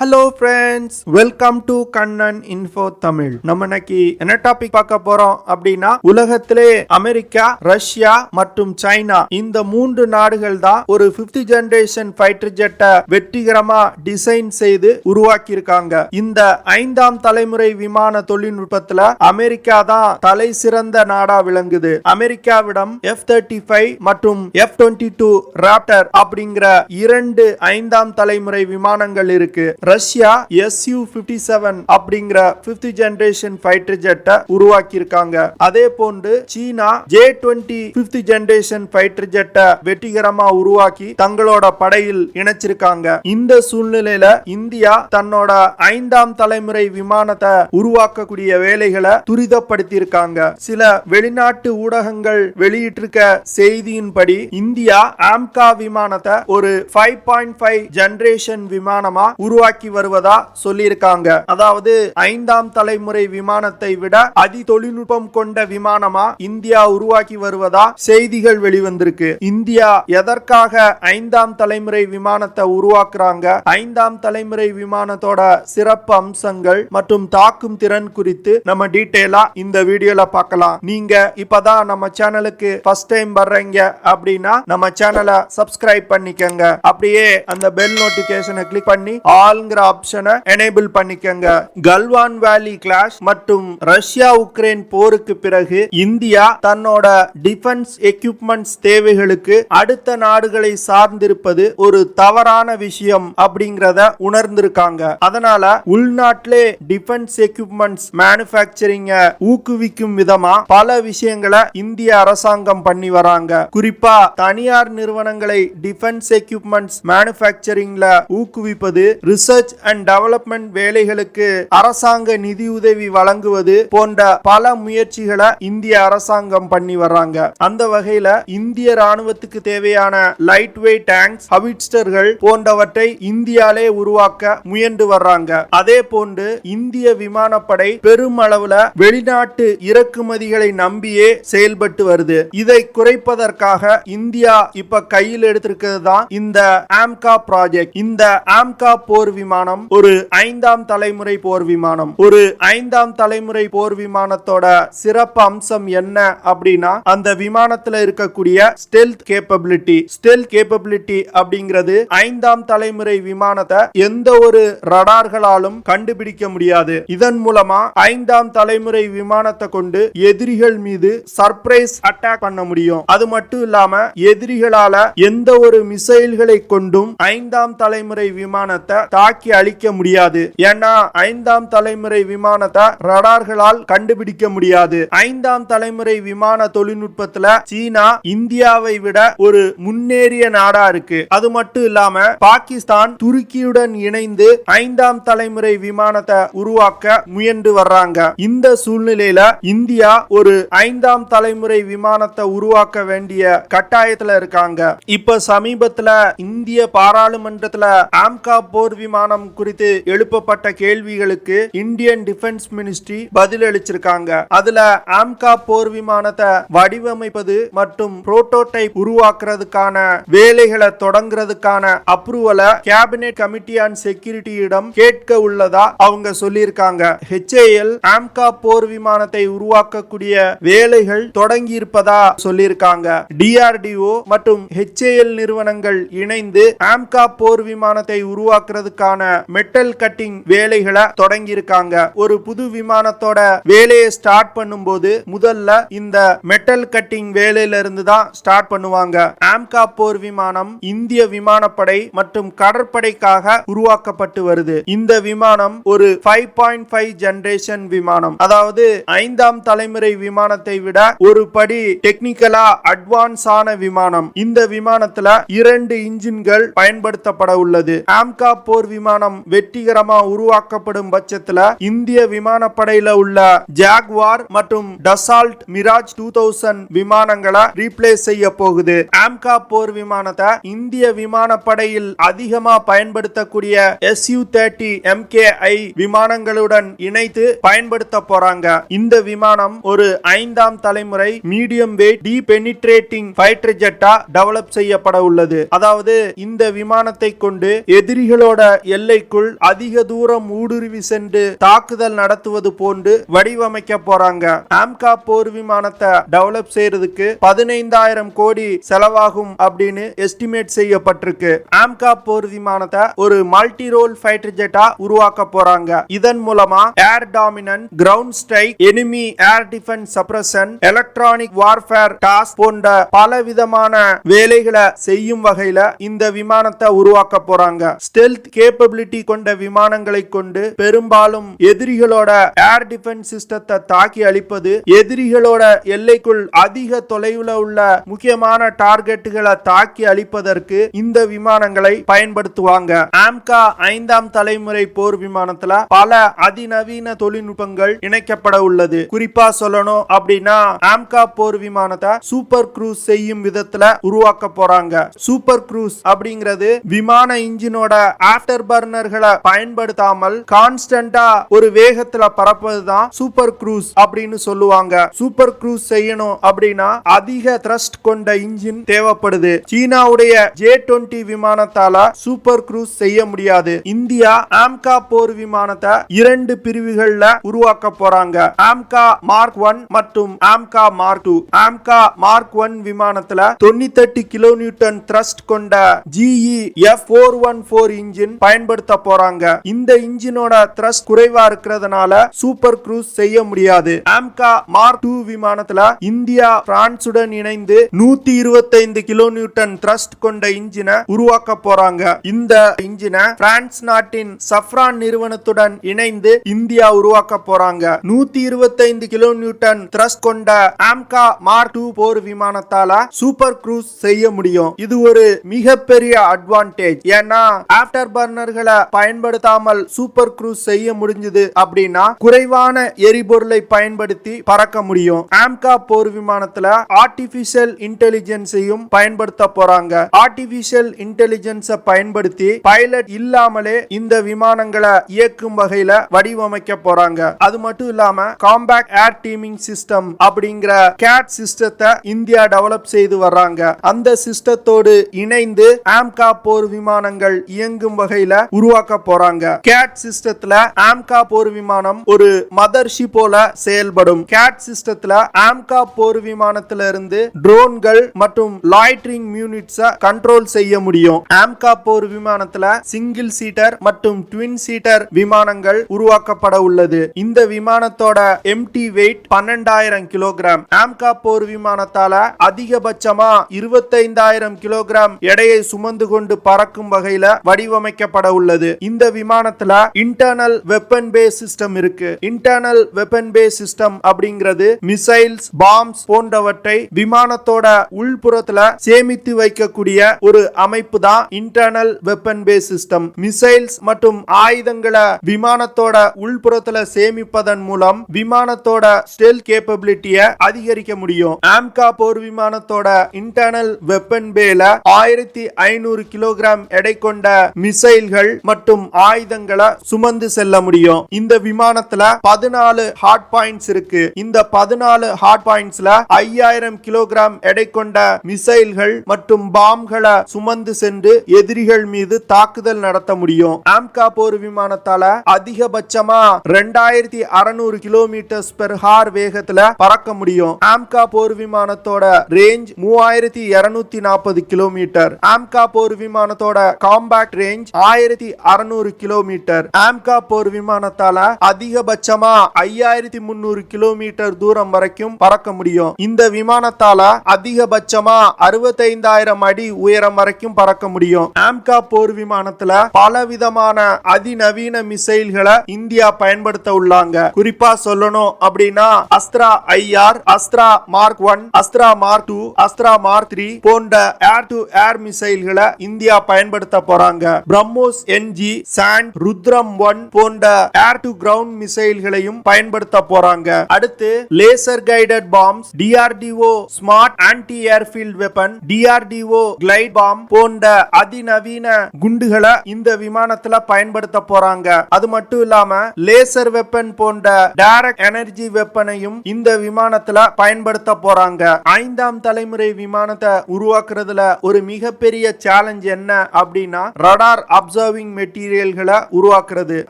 Hello friends, welcome to Kannan info Tamil. நம்ம இன்னைக்கு என்ன டாபிக் பார்க்க போறோம் அப்படின்னா, உலகத்திலே அமெரிக்கா, ரஷ்யா மற்றும் சைனா இந்த மூன்று நாடுகள் தான் ஒரு 5th ஜெனரேஷன் ஃபைட்டர் ஜெட்டை வெற்றிகரமா டிசைன் செய்து உருவாக்கி இருக்காங்க. இந்த 5ஆம் தலைமுறை விமான தொழில்நுட்பத்துல அமெரிக்கா தான் தலை சிறந்த நாடா விளங்குது. அமெரிக்காவிடம் F-35 மற்றும் F-22 ராப்டர் அப்படிங்கிற 2 5ஆம் தலைமுறை விமானங்கள் இருக்கு. ரஷ்யா Su-57 அப்படிங்கிற 5th ஜெனரேஷன் ஃபைட்டர் ஜெட்டை உருவாக்கி இருக்காங்க. அதே போன்று சீனா J-20 5th ஜெனரேஷன் ஃபைட்டர் ஜெட்டை வெற்றிகரமா உருவாக்கி தங்களோட படையில் இணைச்சிருக்காங்க. இந்த சூழ்நிலையில இந்தியா தன்னோட 5ஆம் தலைமுறை விமானத்தை உருவாக்கக்கூடிய வேலைகளை துரிதப்படுத்தி இருக்காங்க. சில வெளிநாட்டு ஊடகங்கள் வெளியிட்டிருக்க செய்தியின்படி இந்தியா AMCA விமானத்தை ஒரு 5.5 ஜெனரேஷன் விமானமா உருவாக்கி வருவதா சொல்லியிருக்காங்க. அதாவது 5ஆம் தலைமுறை விமானத்தை விட அதி தொழில்நுட்பம் கொண்ட விமானமா இந்தியா உருவாக்கி வருவதா செய்திகள் வெளிவந்திருக்கு. இந்தியா எதற்காக 5ஆம் தலைமுறை விமானத்தை உருவாக்குறாங்க, 5ஆம் தலைமுறை விமானத்தோட சிறப்பு அம்சங்கள் மற்றும் தாக்கும் திறன் குறித்து நம்ம டீடைலா இந்த வீடியோல பார்க்கலாம். நீங்க இப்பதான் நம்ம சேனலுக்கு ஃபர்ஸ்ட் டைம் வர்றீங்க அப்படின்னா நம்ம சேனலை சப்ஸ்கிரைப் பண்ணிக்கங்க. அப்படியே அந்த பெல் நோட்டிபிகேஷனை கிளிக் பண்ணி ஆல்ங்கிற ஆப்ஷனை எனேபிள் பண்ணிக்கங்க. கல்வான் வேலி கிளாஷ் மற்றும் ரஷ்யா உக்ரைன் போருக்கு பிறகு இந்தியா தன்னோட டிஃபென்ஸ் எக்யூப்மெண்ட்ஸ் தேவைகளுக்கு அடுத்த நாடுகளை சார்ந்திருப்பது ஒரு தவறான விஷயம் அப்படிங்கறத உணர்ந்திருக்காங்க. அதனால உள்நாட்டிலே டிஃபென்ஸ் எக்யூப்மெண்ட்ஸ் மேனுஃபேக்சரிங்க ஊக்குவிக்கும் விதமா பல விஷயங்களை இந்திய அரசாங்கம் பண்ணி வராங்க. குறிப்பா தனியார் நிறுவனங்களை டிஃபென்ஸ் எக்யூப்மெண்ட்ஸ் மேனுஃபேக்சரிங்ல ஊக்குவிப்பது, ரிசர்ச் அண்ட் டெவலப்மெண்ட் வேலைகளுக்கு அரசாங்க நிதியுதவி வழங்குவது போன்ற பல முயற்சிகளை இந்திய அரசாங்கம் பண்ணி வர்றாங்க. அந்த வகையில இந்திய ராணுவத்துக்கு தேவையான லைட் வெயிட் டேங்க்ஸ், ஹவிட்சர்கள் போன்றவற்றை இந்தியாலே உருவாக்க முயன்று வர்றாங்க. அதே போன்று இந்திய விமானப்படை பெருமளவுல வெளிநாட்டு இறக்குமதிகளை நம்பியே செயல்பட்டு வருது. இதை குறைப்பதற்காக இந்தியா இப்ப கையில் எடுத்திருக்கிறது தான் இந்த AMCA ப்ராஜெக்ட். இந்த AMCA போர் விமானம் ஒரு 5ஆம் தலைமுறை போர் விமானம். ஒரு 5ஆம் தலைமுறை போர் விமானத்தோட சிறப்பு அம்சம் என்ன அப்படின்னா, அந்த விமானத்துல இருக்கக்கூடிய ஸ்டெல்த் கேப்பபிலிட்டி. ஸ்டெல்த் கேப்பபிலிட்டி அப்படிங்கிறது 5ஆம் தலைமுறை விமானத்தை எந்த ஒரு ரடார்களாலும் கண்டுபிடிக்க முடியாது. இதன் மூலமா 5ஆம் தலைமுறை விமானத்தை கொண்டு எதிரிகள் மீது சர்ப்ரைஸ் அட்டாக் பண்ண முடியும். அது மட்டும் இல்லாம எதிரிகளால எந்த ஒரு மிசைல்களை கொண்டும் 5ஆம் தலைமுறை விமானத்தை தாக்கி அழிக்க முடியாது. ஏன்னா 5ஆம் தலைமுறை விமானத்தை ரடார்களால் கண்டுபிடிக்க முடியாது. 5ஆம் தலைமுறை விமான தொழில்நுட்பத்துல சீனா இந்தியாவை விட ஒரு முன்னேறிய நாடா இருக்கு. அது மட்டும் இல்லாம பாகிஸ்தான் துருக்கியுடன் இணைந்து 5ஆம் தலைமுறை விமானத்தை உருவாக்க முயன்று வர்றாங்க. இந்த சூழ்நிலையில இந்தியா ஒரு 5ஆம் தலைமுறை விமானத்தை உருவாக்க வேண்டிய கட்டாயத்துல இருக்காங்க. இப்ப சமீபத்துல இந்திய பாராளுமன்றத்துல AMCA போர் விமானம் குறித்து எழுப்பப்பட்ட கேள்விகளுக்கு இந்தியன் டிஃபென்ஸ் மினிஸ்ட்ரி பதில் அளிச்சிருக்காங்க. அதுல AMCA போர் விமானத்தை வடிவமைப்பது மற்றும் புரோட்டோடைப் உருவாக்குறதுக்கான வேலைகளை தொடங்குறதுக்கான அப்ரூவலை கேபினெட் கமிட்டி ஆன் செக்யூரிட்டியிடம் கேட்க உள்ளதா அவங்க சொல்லியிருக்காங்க. HAL AMCA போர் விமானத்தை உருவாக்கக்கூடிய வேலைகள் தொடங்கி இருப்பதா சொல்லியிருக்காங்க. DRDO மற்றும் HAL நிறுவனங்கள் இணைந்து AMCA போர் விமானத்தை உருவாக்குறதுக்கான மெட்டல் கட்டிங் வேலைகளை தொடங்கி இருக்காங்க. ஒரு புது விமானத்தோட வேலையை ஸ்டார்ட் பண்ணும்போது முதல்ல இந்த மெட்டல் கட்டிங் வேலையில இருந்து தான் ஸ்டார்ட் பண்ணுவாங்க. AMCA போர் விமானம் இந்திய விமானப்படை மற்றும் கடற்படைக்காக உருவாக்கப்பட்டு வருது. இந்த விமானம் ஒரு 5.5 ஜெனரேஷன் விமானம். அதாவது 5ஆம் தலைமுறை விமானத்தை விட ஒரு படி டெக்னிக்கலா அட்வான்ஸ் ஆன விமானம். இந்த விமானத்துல 2 இன்ஜின்கள் பயன்படுத்தப்பட உள்ளது. AMCA போர் விமானம் வெற்றிகரமா உருவாக்கப்படும் பட்சத்துல இந்திய விமானப்படையில உள்ள ஜாக்வார் மற்றும் டசால்ட் மிராஜ் 2000 விமானங்களை ரீப்ளேஸ் செய்ய போகுது. AMCA போர் விமானத்தை இந்திய விமானப்படையில் அதிகமா பயன்படுத்தக்கூடிய Su-30 MKI விமானங்களுடன் இணைத்து பயன்படுத்த போறாங்க. இந்த விமானம் ஒரு 5ஆம் தலைமுறை medium weight deep penetrating fighter ஜெட்டா டெவலப் செய்யப்பட உள்ளது. அதாவது இந்த விமானத்தை கொண்டு எதிரிகளோட எல்லைக்குள் அதிக தூரம் ஊடுருவி சென்று தாக்குதல் நடத்துவது போன்று வடிவமைக்க போறாங்க. ஆம்கா போர் விமானத்தை டெவலப் செய்யறதுக்கு 15,000 கோடி செலவாகும் அப்படின்னு எஸ்டிமேட் செய்யப்பட்டிருக்கு. ஆம்கா போர் விமானத்தை ஒரு மல்டி ரோல் ஃபைட்டர் ஜெட்டா உருவாக்க போறாங்க. இதன் மூலமா air dominant, ground strike, enemy air defence suppression, electronic warfare task போன்ற பல விதமான வேலைகளை செய்யும் வகையில இந்த விமானத்தை உருவாக்க போறாங்க. ஸ்டெல்த் கேப்பபிலிட்டி கொண்ட விமானங்களை கொண்டு பெரும்பாலும் எதிரிகளோட ஏர் டிஃபென்ஸ் சிஸ்டத்தை தாக்கி அழிப்பது, எதிரிகளோட எல்லைக்குள் அதிக தொலைவில் உள்ள முக்கியமான டார்கெட்டுகளை தாக்கி அழிப்பதற்கு இந்த விமானங்களை பயன்படுத்துவாங்க. ஆம்கா 5ஆம் தலைமுறை போர் விமானத்துல பல அதிநவீன தொழில்நுட்பங்கள் இணைக்கப்பட உள்ளது. குறிப்பா சொல்லணும் அப்படின்னா ஆம்கா போர் விமானத்தை சூப்பர் க்ரூஸ் செய்யும் விதத்துல உருவாக்க போறாங்க. சூப்பர் க்ரூஸ் அப்படிங்கிறது விமான இன்ஜினோட ஆஃப்டர் பர்னர்களை பயன்படுத்தாமல் கான்ஸ்டன்டா ஒரு வேகத்துல பறப்பதுதான் சூப்பர் க்ரூஸ் அப்படின்னு சொல்லுவாங்க. சூப்பர் க்ரூஸ் செய்யணும் அப்படின்னா அதிக த்ரஸ்ட் கொண்ட இன்ஜின் தேவைப்படுது. சீனாவுடைய J-20 விமானத்தால சூப்பர் க்ரூஸ் செய்ய முடியாது. இந்தியா ஆம்கா போர் விமானத்தை 2 பிரிவுகள்ல உருவாக்க போறாங்க. ஆம்கா மார்க் 1 மற்றும் ஆம்கா மார்க் 2. ஆம்கா மார்க் 1 விமானத்துல 98 கிலோ நியூட்டன் த்ரஸ்ட் கொண்ட GE F414 இன்ஜின் பயன்படுத்த போறாங்க. இந்த இன்ஜினோட த்ரஸ்ட் குறைவா இருக்கிறதுனால சூப்பர் க்ரூஸ் செய்ய முடியாது. ஆம்கா மார்க் 2 விமானத்துல இந்தியா பிரான்சுடன் இணைந்து 125 கிலோ நியூட்டன் த்ரஸ்ட் கொண்ட இன்ஜினை உருவாக்க போறாங்க. இந்த இன்ஜினை பிரான்ஸ் நாட்டின் சஃப்ரான் நிறுவனத்துடன் இணைந்து இந்தியா உருவாக்க போறாங்க. 125 கிலோ நியூட்டன் த்ரஸ்ட் கொண்ட ஆம்கா மார்க் 2 போர் விமானத்தால சூப்பர் க்ரூஸ் செய்ய முடியும். இது ஒரு மிகப்பெரிய அட்வான்டேஜ். ஏன்னா ஆஃப்டர் பர்னர்களை பயன்படுத்தாமல் சூப்பர் க்ரூஸ் செய்ய முடிஞ்சது அப்படின்னா குறைவான எரிபொருளை பயன்படுத்தி பறக்க முடியும். ஆம்கா போர் விமானத்துல ஆர்டிபிஷியல் இன்டெலிஜென்ஸையும் பயன்படுத்த போறாங்க. ஆர்டிபிஷியல் இன்டெலிஜென்ஸை பயன்படுத்தி பைலட் இல்லாமலே இந்த விமானங்களை இயக்கும் வகையில வடிவமைக்க போறாங்க. அது மட்டும் இல்லாம காம்பேக்ட் ஏர் டீமிங் சிஸ்டம் அப்படிங்கிற கேட் சிஸ்டத்தை இந்தியா டெவலப் செய்து வர்றாங்க. அந்த சிஸ்டத்தோடு இணைந்து ஆம்கா போர் விமானங்கள் இயங்கும் வகையில உருவாக்க போறாங்க. கேட் சிஸ்டத்துல ஆம்கா போர் விமானம் ஒரு மதர்ஷிப் போல செயல்படும். கேட் சிஸ்டத்துல ஆம்கா போர் விமானத்தில இருந்து ட்ரோன்கள் மற்றும் லாய்டரிங் யூனிட்ஸை கண்ட்ரோல் செய்ய முடியும். ஆம்கா போர் விமானத்துல சிங்கிள் சீட்டர் மற்றும் ட்வின் சீட்டர் விமானங்கள் உருவாக்கப்பட உள்ளது. இந்த விமானத்தோட எம்டி வெயிட் 12,000 கிலோகிராம். ஆம்கா போர் விமானத்தால அதிகபட்சமா 25,000 கிலோகிராம் எடையை சுமந்து கொண்டு பறக்கும் வகையில வடிவமைக்கப்பட உள்ளது. இந்த விமானத்துல இன்டர்னல் வெப்பன் பேஸ் சிஸ்டம் இருக்கு. இன்டர்னல் வெப்பன் பேஸ் சிஸ்டம் அப்படிங்கிறது மிசைல்ஸ், பாம்ஸ் போன்றவற்றை விமானத்தோட உள்புறத்துல சேமித்து வைக்கக்கூடிய ஒரு அமைப்பு தான் internal weapon bays system. Missiles மற்றும் ஆயுதங்களை விமானத்தோட உள்புறத்துல சேமிப்பதன் மூலம் விமானத்தோட ஸ்டெல்த் கேப்பபிலிட்டியை அதிகரிக்க முடியும். ஆம்கா போர் விமானத்தோட இன்டர்னல் வெப்பன் பேல 1500 கிலோகிராம் எடை கொண்ட மிசைல்கள் மற்றும் ஆயுதங்களை சுமந்து செல்ல முடியும். இந்த விமானத்துல 14 ஹார்ட் பாயிண்ட்ஸ் இருக்கு. இந்த 14 ஹார்ட் பாயிண்ட்ஸ்ல 5000 கிலோகிராம் எடை கொண்ட மிசைல்கள் மற்றும் பாம்களை சுமந்து சென்று எதிரிகள் மீது தாக்குதல் நடத்த முடியும். ஆம்கா போர் விமானத்தால அதிகபட்சமா 2600 கிலோமீட்டர் பெர் ஹார் வேகத்துல பறக்க முடியும். ஆம்கா போர் விமானத்தோட ரேஞ்ச் 3240 கிலோமீட்டர். ஆம்கா போர் விமானத்தோட காம்பாக்ட் ரேஞ்ச் 1600 கிலோமீட்டர். ஆம்கா போர் விமானத்தால அதிகபட்சமா 5300 கிலோமீட்டர் தூரம் வரைக்கும் பறக்க முடியும். இந்த விமானத்தால அதிகபட்சமா 65,000 அடி உயரம் வரைக்கும் பறக்க முடியும். ஆம்கா போர் விமானத்துல பலவிதமான அதிநவீன மிசைல்களை இந்தியா பயன்படுத்த உள்ளாங்க. குறிப்பா சொல்லணும் அப்படின்னா Astra IR, Astra mark 1, Astra mark 2, Astra mark 3 போன்ற ஏர் டு ஏர் மிசைல்களை இந்தியா பயன்படுத்த போறாங்க. பிரம்மோஸ் NG, சாண்ட், ருத்ரம் 1 போன்ற ஏர் டு கிரவுண்ட் மிசைல்களையும் பயன்படுத்த போறாங்க. அடுத்து laser guided bombs, DRDO smart anti airfield weapon, DRDO glide bomb போன்ற அதிநவீன குண்டுகளை இந்த விமானத்துல பயன்படுத்த போறாங்க. அது மட்டும் இல்லாம லேசர் வெப்பன் போன்ற டைரக்ட் எனர்ஜி வெப்பனையும் இந்த விமானத்துல பயன்படுத்த போறாங்க. 5ஆம் தலைமுறை விமானத்தை உருவாக்குறதுல ஒரு மிகப்பெரிய சேலஞ்ச் என்ன அப்படின்னா ரடார் அப்சர்வர் அப்சர்விங் மெட்டீரியல்களை உருவாக்குறது.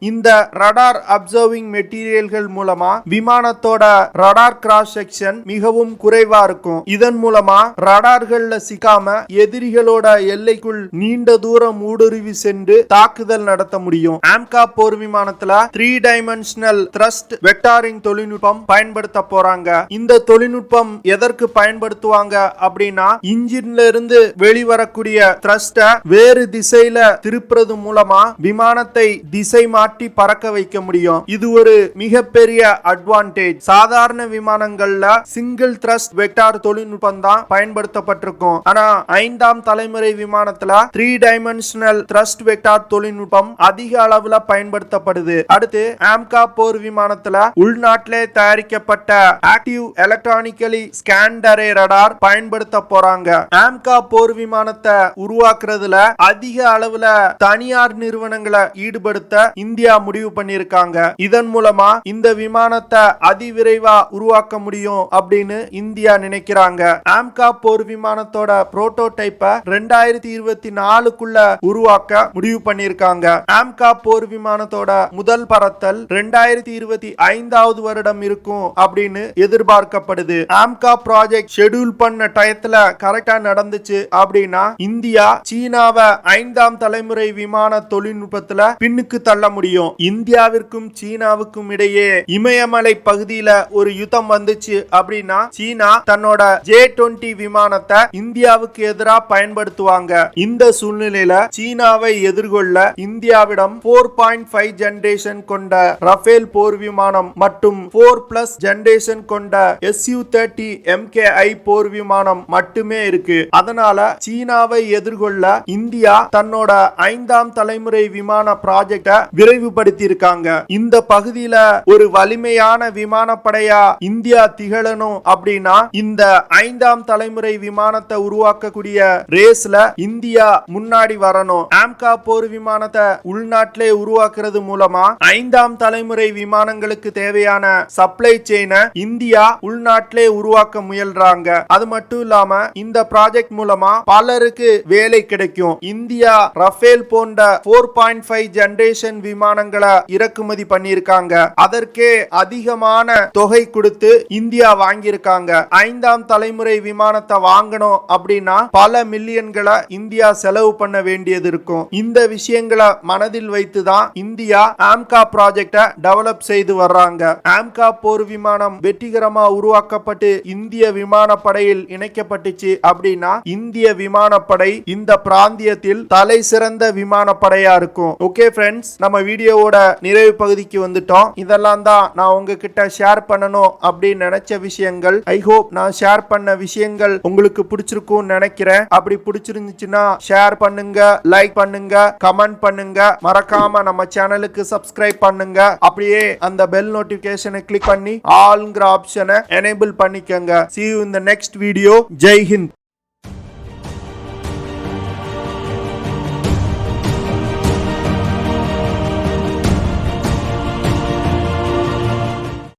இந்த ரடார் அப்சர்விங் மெட்டீரியல்கள் மூலமா விமானத்தோட ரடார் கிராஸ் செக்ஷன் மிகவும் குறைவா இருக்கும். இதன் மூலமா ரடார்கள்ல சிக்காம எதிரிகளோட எல்லைக்குள் நீண்ட தூரம் ஊடுருவி சென்று தாக்குதல் நடத்த முடியும். AMCA போர் விமானத்துல 3 டைமென்ஷனல் த்ரஸ்ட் வெக்டாரிங் தொழில்நுட்பம் பயன்படுத்த போறாங்க. இந்த தொழில்நுட்பம் எதற்கு பயன்படுத்துவாங்க அப்படின்னா, இன்ஜின்ல இருந்து வெளிவரக்கூடிய த்ரஸ்ட வேறு திசையில திருப்புறது மூலமா விமானத்தை திசை மாற்றி பறக்க வைக்க முடியும். இது ஒரு மிகப்பெரிய அட்வான்டேஜ். சாதாரண விமானங்கள்ல சிங்கிள் த்ரஸ்ட் வெக்டார் தொழில்நுட்பம் தான் பயன்படுத்தப்பட்டிருக்கும். ஆனா 5ஆம் தலைமுறை விமானத்துல 3 டைமென்ஷனல் த்ரஸ்ட் வெக்டார் தொழில்நுட்பம் அதிக அளவுல பயன்படுத்தப்படுது. அடுத்து AMCA போர் விமானத்துல உள்நாட்டிலே தயாரிக்கப்பட்ட active electronically scanned array radar பயன்படுத்த போறாங்க. AMCA போர் விமானத்தை உருவாக்குறதுல அதிக அளவுல தனியார் நிறுவனங்களை ஈடுபடுத்த இந்தியா முடிவு பண்ணிருக்காங்க. இதன் மூலமா இந்த விமானத்தை அதிவிரைவா உருவாக்க முடியும் அப்படின்னு இந்தியா நினைக்கிறாங்க. AMCA போர் விமானத்தோட புரோட்டோடைப்ப 2024க்குள்ள உருவாக்க முடிவு பண்ணிருக்காங்க. AMCA போர் விமானத்தோட முதல் பறத்தல் 2025வது வருடம் இருக்கும் அப்படின்னு எதிர்பார்க்கப்படுது. AMCA ப்ராஜெக்ட் ஷெட்யூல் பண்ண டயத்துல கரெக்டா நடந்துச்சு அப்படின்னா இந்தியா சீனாவை 5ஆம் தலைமுறை விமான தொழில்நுட்பத்துல பின்னுக்கு தள்ள முடியும். இந்தியாவிற்கும் சீனாவுக்கும் இடையே இமயமலை பகுதியில ஒரு யுத்தம் வந்துச்சு அப்படின்னா சீனா தன்னோட J-20 விமானத்தை இந்தியாவுக்கு எதிராக பயன்படுத்துவாங்க. இந்த சூழ்நிலையில சீனாவை எதிர்கொள்ள இந்தியாவிடம் 4.5 ஜெனரேஷன் கொண்ட ரஃபேல் போர் விமானம் மற்றும் 4+ ஜெனரேஷன் கொண்ட Su-30 MKI போர் விமானம் மட்டுமே இருக்கு. அதனால சீனாவை எதிர்கொள்ள இந்தியா தன்னோட 5ஆம் தலைமுறை விமான ப்ராஜெக்ட விரைவுபடுத்தி இருக்காங்க. இந்த பகுதியில ஒரு வலிமையான விமானப்படையா இந்தியா திகழணும் அப்படின்னா இந்த 5ஆம் தலைமுறை விமானத்தை உருவாக்கக்கூடிய ரேஸ்ல இந்தியா முன்னாடி வரணும். AMCA போர் விமானத்தை உள்நாட்டிலே உருவாக்குறது மூலமா 5ஆம் தலைமுறை விமானங்களுக்கு தேவையான சப்ளை செயினை இந்தியா உள்நாட்டிலே உருவாக்க முயல்றாங்க. அது மட்டும் இல்லாம இந்த ப்ராஜெக்ட் மூலமா பலருக்கு வேலை கிடைக்கும். இந்தியா ரஃபேல் போன்ற 4.5 ஜெனரேஷன் விமானங்களை இறக்குமதி பண்ணிருக்காங்க. அதற்கே அதிகமான தொகை கொடுத்து இந்தியா வாங்கியிருக்காங்க. 5ஆம் தலைமுறை விமானத்தை வாங்கணும் அப்படின்னா பல மில்லியன்களை இந்தியா செலவு பண்ண வேண்டியது இருக்கும். இந்த விஷயங்களை மனதில் வைத்துதான் இந்தியா AMCA ப்ராஜெக்ட டெவலப் செய்து வர்றாங்க. AMCA போர் விமானம் வெற்றிகரமா உருவாக்கப்பட்டு இந்திய விமானப்படையில் இணைக்கப்பட்டுச்சு அப்படின்னா இந்திய விமானப்படை இந்த பிராந்தியத்தில் தலை சிறந்த விமானப்படையா இருக்கும். ஓகே ஃப்ரெண்ட்ஸ், நம்ம வீடியோவோட நிறைவு பகுதிக்கு வந்துட்டோம். இதெல்லாம் தான் நான் உங்ககிட்ட ஷேர் பண்ணணும் அப்படின்னு நினைச்ச விஷயங்கள். ஐ ஹோப் நான் ஷேர் பண்ண விஷயங்கள் உங்களுக்கு பிடிச்சிருக்கும் நினைக்கிறேன். அப்படி பிடிச்சிருந்துச்சுன்னா ஷேர் பண்ணுங்க, லைக் பண்ணுங்க, கமெண்ட் பண்ணுங்க. மறக்காம நம்ம சேனலுக்கு சப்ஸ்கிரைப் பண்ணுங்க. அப்படியே அந்த பெல் நோட்டிபிகேஷனை கிளிக் பண்ணி ஆல்ங்கிற ஆப்ஷனை எனேபிள் பண்ணிக்கங்க. See you in the next video. Jai Hind.